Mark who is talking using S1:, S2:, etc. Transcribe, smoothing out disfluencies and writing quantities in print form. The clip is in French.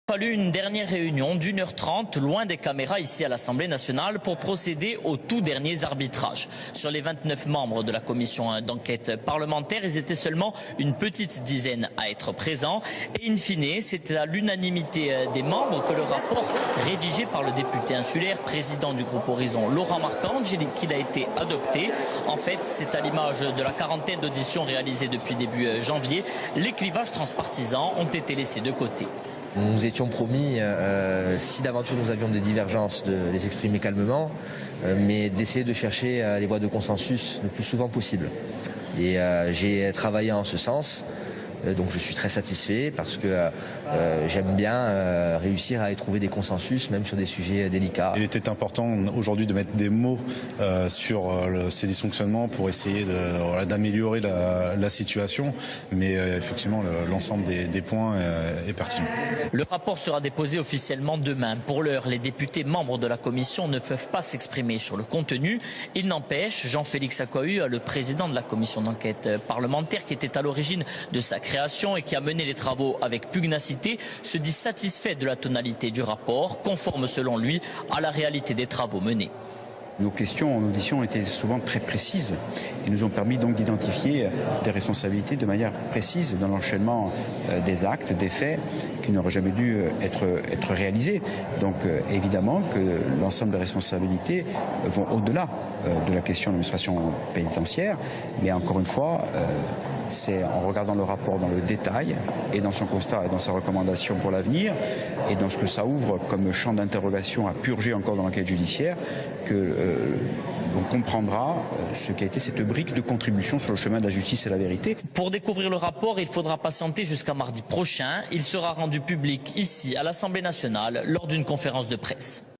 S1: Il a fallu une dernière réunion d'1h30 loin des caméras ici à l'Assemblée nationale pour procéder aux tout derniers arbitrages. Sur les 29 membres de la commission d'enquête parlementaire, ils étaient seulement une petite dizaine à être présents. Et in fine, c'était à l'unanimité des membres que le rapport rédigé par le député insulaire, président du groupe Horizon, Laurent Marcangeli, qu'il a été adopté. En fait, c'est à l'image de la quarantaine d'auditions réalisées depuis début janvier. Les clivages transpartisans ont été laissés de côté.
S2: Nous nous étions promis, si d'aventure nous avions des divergences, de les exprimer calmement, mais d'essayer de chercher les voies de consensus le plus souvent possible. Et j'ai travaillé en ce sens. Donc je suis très satisfait parce que j'aime bien réussir à y trouver des consensus, même sur des sujets délicats.
S3: Il était important aujourd'hui de mettre des mots sur ces dysfonctionnements pour essayer d'améliorer la situation, mais effectivement l'ensemble des points est pertinent.
S1: Le rapport sera déposé officiellement demain. Pour l'heure, les députés membres de la commission ne peuvent pas s'exprimer sur le contenu. Il n'empêche, Jean-Félix Akouahu, le président de la commission d'enquête parlementaire qui était à l'origine de sa création et qui a mené les travaux avec pugnacité, se dit satisfait de la tonalité du rapport, conforme selon lui à la réalité des travaux menés.
S4: Nos questions en audition étaient souvent très précises et nous ont permis donc d'identifier des responsabilités de manière précise dans l'enchaînement des actes, des faits qui n'auraient jamais dû être réalisés. Donc évidemment que l'ensemble des responsabilités vont au-delà de la question de l'administration pénitentiaire, mais encore une fois, c'est en regardant le rapport dans le détail et dans son constat et dans ses recommandations pour l'avenir et dans ce que ça ouvre comme champ d'interrogation à purger encore dans l'enquête judiciaire que on comprendra ce qu'a été cette brique de contribution sur le chemin de la justice et la vérité.
S1: Pour découvrir le rapport, il faudra patienter jusqu'à mardi prochain. Il sera rendu public ici à l'Assemblée nationale lors d'une conférence de presse.